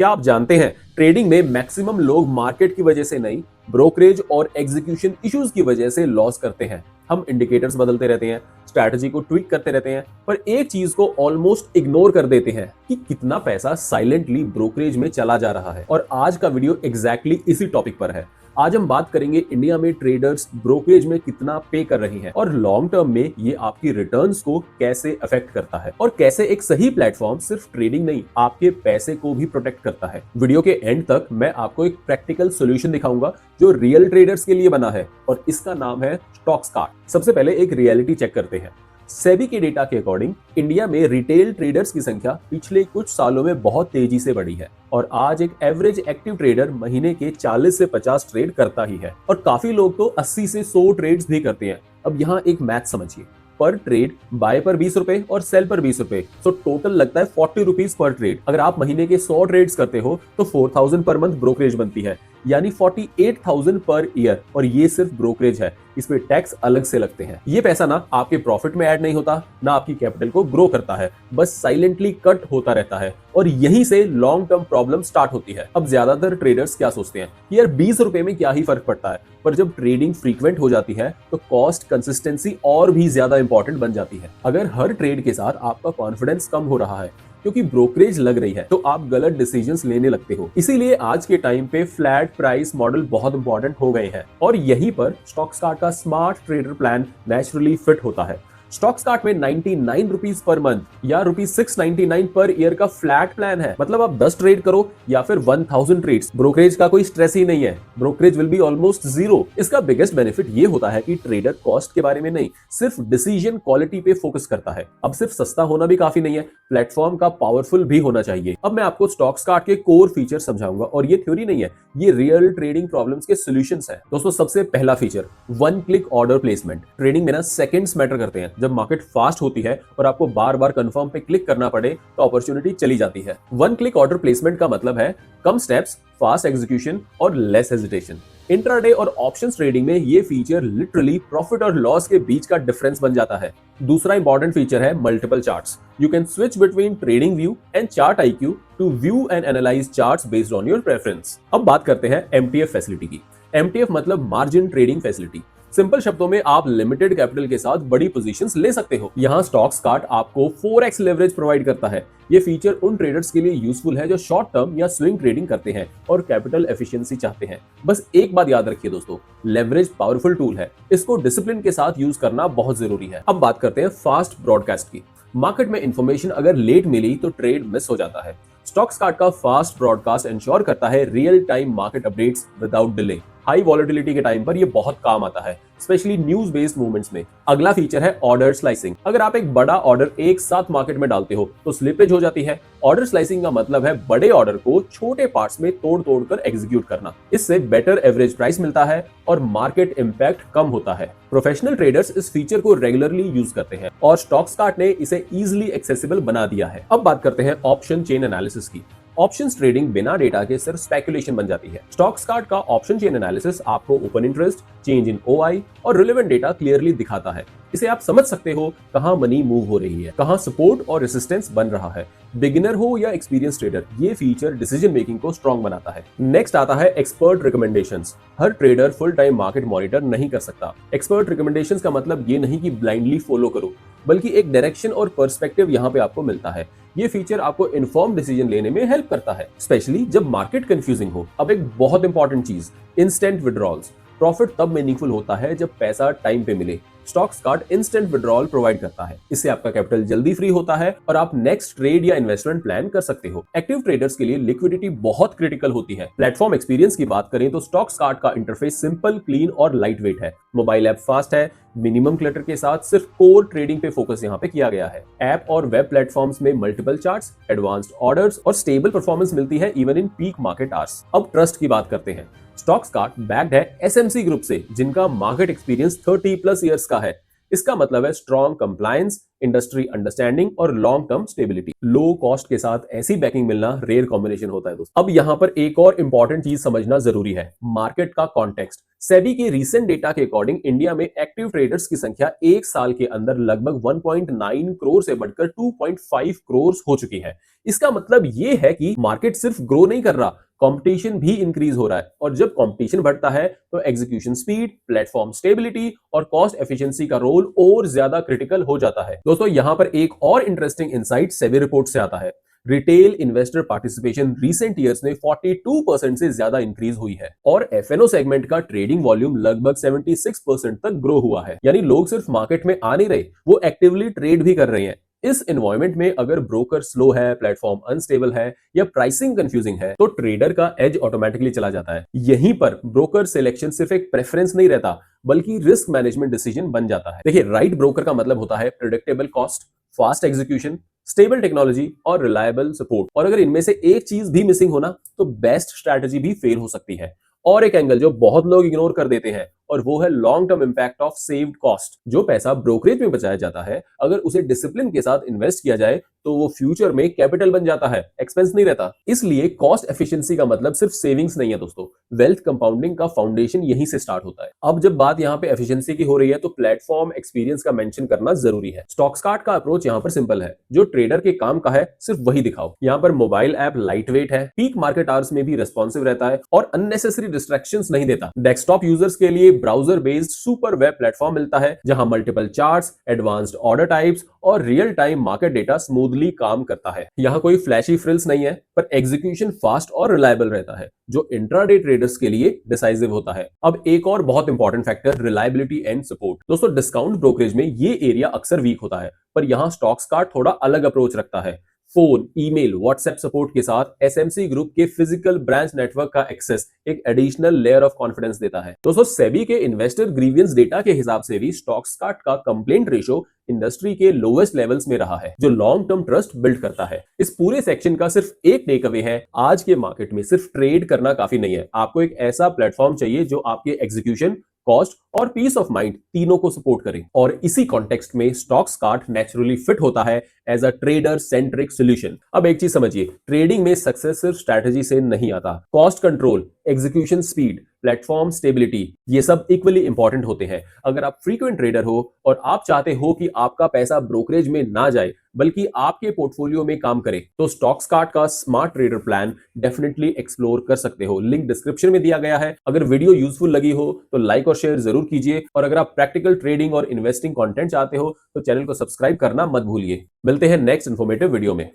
क्या आप जानते हैं ट्रेडिंग में मैक्सिमम लोग मार्केट की वजह से नहीं, ब्रोकरेज और एग्जीक्यूशन इश्यूज की वजह से लॉस करते हैं। हम इंडिकेटर्स बदलते रहते हैं, स्ट्रैटेजी को ट्विक करते रहते हैं, पर एक चीज को ऑलमोस्ट इग्नोर कर देते हैं कि कितना पैसा साइलेंटली ब्रोकरेज में चला जा रहा है। और आज का वीडियो एग्जैक्टली इसी टॉपिक पर है। आज हम बात करेंगे इंडिया में ट्रेडर्स ब्रोकरेज में कितना पे कर रहे हैं और लॉन्ग टर्म में ये आपकी रिटर्न्स को कैसे अफेक्ट करता है और कैसे एक सही प्लेटफॉर्म सिर्फ ट्रेडिंग नहीं, आपके पैसे को भी प्रोटेक्ट करता है। वीडियो के एंड तक मैं आपको एक प्रैक्टिकल सोल्यूशन दिखाऊंगा जो रियल ट्रेडर्स के लिए बना है और इसका नाम है स्टॉक्सकार्ट। सबसे पहले एक रियलिटी चेक करते हैं। सेबी के डेटा के अकॉर्डिंग इंडिया में रिटेल ट्रेडर्स की संख्या पिछले कुछ सालों में बहुत तेजी से बढ़ी है और आज एक एवरेज एक्टिव ट्रेडर महीने के 40 से 50 ट्रेड करता ही है और काफी लोग तो 80 से 100 ट्रेड्स भी करते हैं। अब यहाँ एक मैथ समझिए, पर ट्रेड बाय पर 20 रुपए और सेल पर 20 रुपए, तो टोटल लगता है 40 रुपीज पर ट्रेड। अगर आप महीने के 100 ट्रेड्स करते हो तो 4000 पर मंथ ब्रोकरेज बनती है, यानी 48,000 पर ईयर। और ये सिर्फ ब्रोकरेज है, इसमें टैक्स अलग से लगते हैं। ये पैसा ना आपके प्रॉफिट में ऐड नहीं होता, ना आपकी कैपिटल को ग्रो करता है, बस साइलेंटली कट होता रहता है और यहीं से लॉन्ग टर्म प्रॉब्लम स्टार्ट होती है। अब ज्यादातर ट्रेडर्स क्या सोचते हैं कि यार 20 रुपए में क्या ही फर्क पड़ता है, पर जब ट्रेडिंग फ्रीक्वेंट हो जाती है तो कॉस्ट कंसिस्टेंसी और भी ज्यादा इंपॉर्टेंट बन जाती है। अगर हर ट्रेड के साथ आपका कॉन्फिडेंस कम हो रहा है क्योंकि ब्रोकरेज लग रही है, तो आप गलत डिसीजंस लेने लगते हो। इसीलिए आज के टाइम पे फ्लैट प्राइस मॉडल बहुत इंपॉर्टेंट हो गए हैं और यहीं पर स्टॉक्सकार्ट का smart trader plan naturally fit होता है। स्टॉक्सकार्ट में 99 रुपीज पर मंथ या ₹699 पर ईयर का फ्लैट प्लान है। मतलब आप 10 ट्रेड करो या फिर 1000 ट्रेड्स, ब्रोकरेज का कोई स्ट्रेस ही नहीं है। Brokerage will be almost zero. इसका बिगेस्ट बेनिफिट ये होता है कि ट्रेडर कॉस्ट के बारे में नहीं, सिर्फ डिसीजन क्वालिटी पे फोकस करता है। अब सिर्फ सस्ता होना भी काफी नहीं है, प्लेटफॉर्म का पावरफुल भी होना चाहिए। अब मैं आपको स्टॉक्सकार्ट के कोर फीचर समझाऊंगा और ये थ्योरी नहीं है, ये रियल ट्रेडिंग प्रॉब्लम्स के सॉल्यूशंस है। दोस्तों, सबसे पहला feature, one click order placement. Trading में ना सेकंड्स मैटर करते हैं। जब मार्केट फास्ट होती है और आपको बार बार कंफर्म पे क्लिक करना पड़े तो अपॉर्चुनिटी चली जाती है। वन क्लिक ऑर्डर प्लेसमेंट का मतलब है कम स्टेप्स, फास्ट एग्जीक्यूशन और लेस हेजिटेशन। इंट्राडे और ऑप्शंस ट्रेडिंग में ये फीचर लिटरली प्रॉफिट और लॉस के बीच का डिफरेंस बन जाता है। दूसरा इंपॉर्टेंट फीचर है multiple charts. You can switch between trading view and chart IQ to view and analyse charts based on your preference. अब बात करते हैं एमटीएफ फैसिलिटी की। एमटीएफ मतलब मार्जिन ट्रेडिंग फैसिलिटी। सिंपल शब्दों में आप लिमिटेड कैपिटल के साथ बड़ी पोजीशंस ले सकते हो। यहाँ स्टॉक्सकार्ट आपको 4x लेवरेज प्रोवाइड करता है। ये फीचर उन ट्रेडर्स के लिए यूजफुल है जो शॉर्ट टर्म या स्विंग ट्रेडिंग करते हैं और कैपिटल एफिशिएंसी चाहते हैं। बस एक बात याद रखिए दोस्तों, लेवरेज पावरफुल टूल है, इसको डिसिप्लिन के साथ यूज करना बहुत जरूरी है। अब बात करते हैं फास्ट ब्रॉडकास्ट की। मार्केट में इंफॉर्मेशन अगर लेट मिली तो ट्रेड मिस हो जाता है। स्टॉक्सकार्ट का फास्ट ब्रॉडकास्ट इंश्योर करता है real time market updates without delay. High volatility के टाइम पर ये बहुत काम आता है, स्पेशली न्यूज बेस्ड मूवमेंट्स में। अगला फीचर है ऑर्डर स्लाइसिंग। अगर आप एक बड़ा ऑर्डर एक साथ मार्केट में डालते हो तो स्लिपेज हो जाती है। ऑर्डर स्लाइसिंग का मतलब है बड़े ऑर्डर को छोटे पार्ट्स में तोड़ तोड़ कर एग्जीक्यूट करना। इससे बेटर एवरेज प्राइस मिलता है और मार्केट इंपैक्ट कम होता है। प्रोफेशनल ट्रेडर्स इस फीचर को रेगुलरली यूज करते हैं और स्टॉक्सकार्ट ने इसे इजिली एक्सेसिबल बना दिया है। अब बात करते हैं ऑप्शन चेन एनालिसिस की। ऑप्शंस ट्रेडिंग बिना डेटा के सिर्फ स्पेकुलेशन बन जाती है। स्टॉक्सकार्ट का ऑप्शन चेन एनालिसिस आपको open interest, change in OI और रिलेवेंट डेटा क्लियरली दिखाता है। इसे आप समझ सकते हो कहां मनी मूव हो रही है, कहां सपोर्ट और रेजिस्टेंस बन रहा है। बिगिनर हो या एक्सपीरियंस ट्रेडर, ये फीचर डिसीजन मेकिंग को स्ट्रॉन्ग बनाता है। नेक्स्ट आता है एक्सपर्ट रिकमेंडेशंस। हर trader full time market monitor नहीं कर सकता। एक्सपर्ट रिकमेंडेशंस का मतलब ये नहीं कि ब्लाइंडली फॉलो करो, बल्कि एक डायरेक्शन और पर्सपेक्टिव यहाँ पे आपको मिलता है। ये फीचर आपको इन्फॉर्म डिसीजन लेने में हेल्प करता है, स्पेशली जब मार्केट कंफ्यूजिंग हो। अब एक बहुत इंपॉर्टेंट चीज, इंस्टेंट विड्रॉल्स। प्रॉफिट तब मीनिंगफुल होता है जब पैसा टाइम पे मिले। स्टॉक्सकार्ट इंस्टेंट विड्रॉल प्रोवाइड करता है। इससे आपका कैपिटल जल्दी फ्री होता है और आप नेक्स्ट ट्रेड या इन्वेस्टमेंट प्लान कर सकते हो। एक्टिव ट्रेडर्स के लिए लिक्विडिटी बहुत क्रिटिकल होती है। प्लेटफॉर्म एक्सपीरियंस की बात करें तो स्टॉक्सकार्ट का इंटरफेस सिंपल, क्लीन और लाइट वेट है। मोबाइल ऐप फास्ट है, मिनिमम क्लटर के साथ सिर्फ कोर ट्रेडिंग पे फोकस यहाँ पे किया गया है। ऐप और वेब प्लेटफॉर्म्स में मल्टीपल चार्ट्स, एडवांस्ड ऑर्डर्स और स्टेबल परफॉर्मेंस मिलती है even in peak market hours. अब ट्रस्ट की बात करते हैं। स्टॉक्सकार्ट बैक्ड है एसएमसी ग्रुप से, जिनका मार्केट एक्सपीरियंस 30+ इयर्स का है। इसका मतलब है स्ट्रॉन्ग कंप्लायंस, इंडस्ट्री अंडरस्टैंडिंग और long term stability. Low cost के साथ ऐसी बैकिंग मिलना रेयर कॉम्बिनेशन होता है दोस्तों। अब यहाँ पर एक और इंपॉर्टेंट चीज समझना जरूरी है, मार्केट का कॉन्टेक्स्ट। सेबी के रीसेंट डेटा के अकॉर्डिंग इंडिया में एक्टिव ट्रेडर्स की संख्या एक साल के अंदर लगभग 1.9 करोड़ से बढ़कर 2.5 करोड़ हो चुकी है। इसका मतलब ये है कि मार्केट सिर्फ ग्रो नहीं कर रहा, कंपटीशन भी इंक्रीज हो रहा है। और जब कंपटीशन बढ़ता है तो एग्जीक्यूशन स्पीड, प्लेटफॉर्म स्टेबिलिटी और कॉस्ट एफिशिएंसी का रोल और ज्यादा क्रिटिकल हो जाता है। दोस्तों यहां पर एक और इंटरेस्टिंग इंसाइट सेबी रिपोर्ट से आता है। Retail investor participation recent years में 42% से ज्यादा इंक्रीज हुई है और एफएनओ सेगमेंट का ट्रेडिंग वॉल्यूम लगभग 76% तक ग्रो हुआ है। यानी लोग सिर्फ मार्केट में आ नहीं रहे, वो एक्टिवली ट्रेड भी कर रहे हैं। इस एनवायरनमेंट में अगर ब्रोकर स्लो है, प्लेटफॉर्म अनस्टेबल है या प्राइसिंग कंफ्यूजिंग है तो ट्रेडर का एज ऑटोमेटिकली चला जाता है। यहीं पर ब्रोकर सिलेक्शन सिर्फ एक प्रेफरेंस नहीं रहता बल्कि रिस्क मैनेजमेंट डिसीजन बन जाता है। देखिए, राइट ब्रोकर का मतलब होता है predictable cost, fast execution, stable technology और रिलायबल सपोर्ट। और अगर इनमें से एक चीज भी मिसिंग हो ना तो बेस्ट स्ट्रैटेजी भी फेल हो सकती है। और एक एंगल जो बहुत लोग इग्नोर कर देते हैं और वो है long term impact of saved cost. जो पैसा ब्रोकरेज में बचाया जाता है, अगर उसे डिसिप्लिन के साथ इन्वेस्ट किया जाए तो वो फ्यूचर में कैपिटल बन जाता है, एक्सपेंस नहीं रहता। इसलिए कॉस्ट एफिशिएंसी का मतलब सिर्फ सेविंग्स नहीं है दोस्तों, वेल्थ कंपाउंडिंग का फाउंडेशन यहीं से स्टार्ट होता है। अब जब बात यहाँ पे एफिशिएंसी की हो रही है तो प्लेटफॉर्म एक्सपीरियंस का मेंशन करना जरूरी है। स्टॉक्सकार्ट का अप्रोच यहाँ पर सिंपल है, जो ट्रेडर के काम का है सिर्फ वही दिखाओ। यहाँ पर मोबाइल ऐप लाइट वेट है, पीक मार्केट आवर्स में भी रेस्पॉन्सिव रहता है और अननेसेसरी डिस्ट्रैक्शंस नहीं देता। डेस्कटॉप यूजर्स के लिए browser based super web platform मिलता है जहां multiple charts, advanced order types और real time market data smoothly काम करता है। यहाँ कोई फ्लैशी फ्रिल्स नहीं है पर एग्जीक्यूशन फास्ट और रिलायबल रहता है, जो इंट्राडे ट्रेडर्स के लिए डिसाइसिव होता है। अब एक और बहुत important factor, reliability and support. दोस्तों डिस्काउंट ब्रोकरेज में ये एरिया अक्सर वीक होता है, पर यहाँ स्टॉक्सकार्ट थोड़ा अलग अप्रोच रखता है। फोन, ईमेल, व्हाट्सएप सपोर्ट के साथ एसएमसी ग्रुप के फिजिकल ब्रांच नेटवर्क का एक्सेस एक एडिशनल लेयर ऑफ कॉन्फिडेंस देता है। दोस्तों सेबी के इन्वेस्टर ग्रीवियंस डेटा के हिसाब से भी स्टॉक्सकार्ट का कंप्लेंट रेशो इंडस्ट्री के लोवेस्ट लेवल्स में रहा है, जो लॉन्ग टर्म ट्रस्ट बिल्ड करता है। इस पूरे सेक्शन का सिर्फ एक टेक अवे है, आज के मार्केट में सिर्फ ट्रेड करना काफी नहीं है, आपको एक ऐसा प्लेटफॉर्म चाहिए जो आपके एग्जीक्यूशन, कॉस्ट और पीस ऑफ माइंड तीनों को सपोर्ट करे। और इसी कॉन्टेक्स्ट में स्टॉक्सकार्ट नेचुरली फिट होता है as a trader centric solution. अब एक चीज समझिए, ट्रेडिंग में सक्सेस सिर्फ स्ट्रैटेजी से नहीं आता। Cost control, execution speed, platform stability, ये सब इक्वली इंपॉर्टेंट होते हैं। अगर आप फ्रीक्वेंट ट्रेडर हो और आप चाहते हो कि आपका पैसा ब्रोकरेज में ना जाए बल्कि आपके पोर्टफोलियो में काम करे, तो स्टॉक्सकार्ट का smart trader plan definitely explore कर सकते हो। लिंक डिस्क्रिप्शन में दिया गया है। अगर वीडियो यूजफुल लगी हो तो लाइक और शेयर जरूर कीजिए और अगर आप प्रैक्टिकल ट्रेडिंग और इन्वेस्टिंग कंटेंट चाहते हो तो चैनल को सब्सक्राइब करना मत भूलिए। मिलते हैं नेक्स्ट इन्फॉर्मेटिव वीडियो में।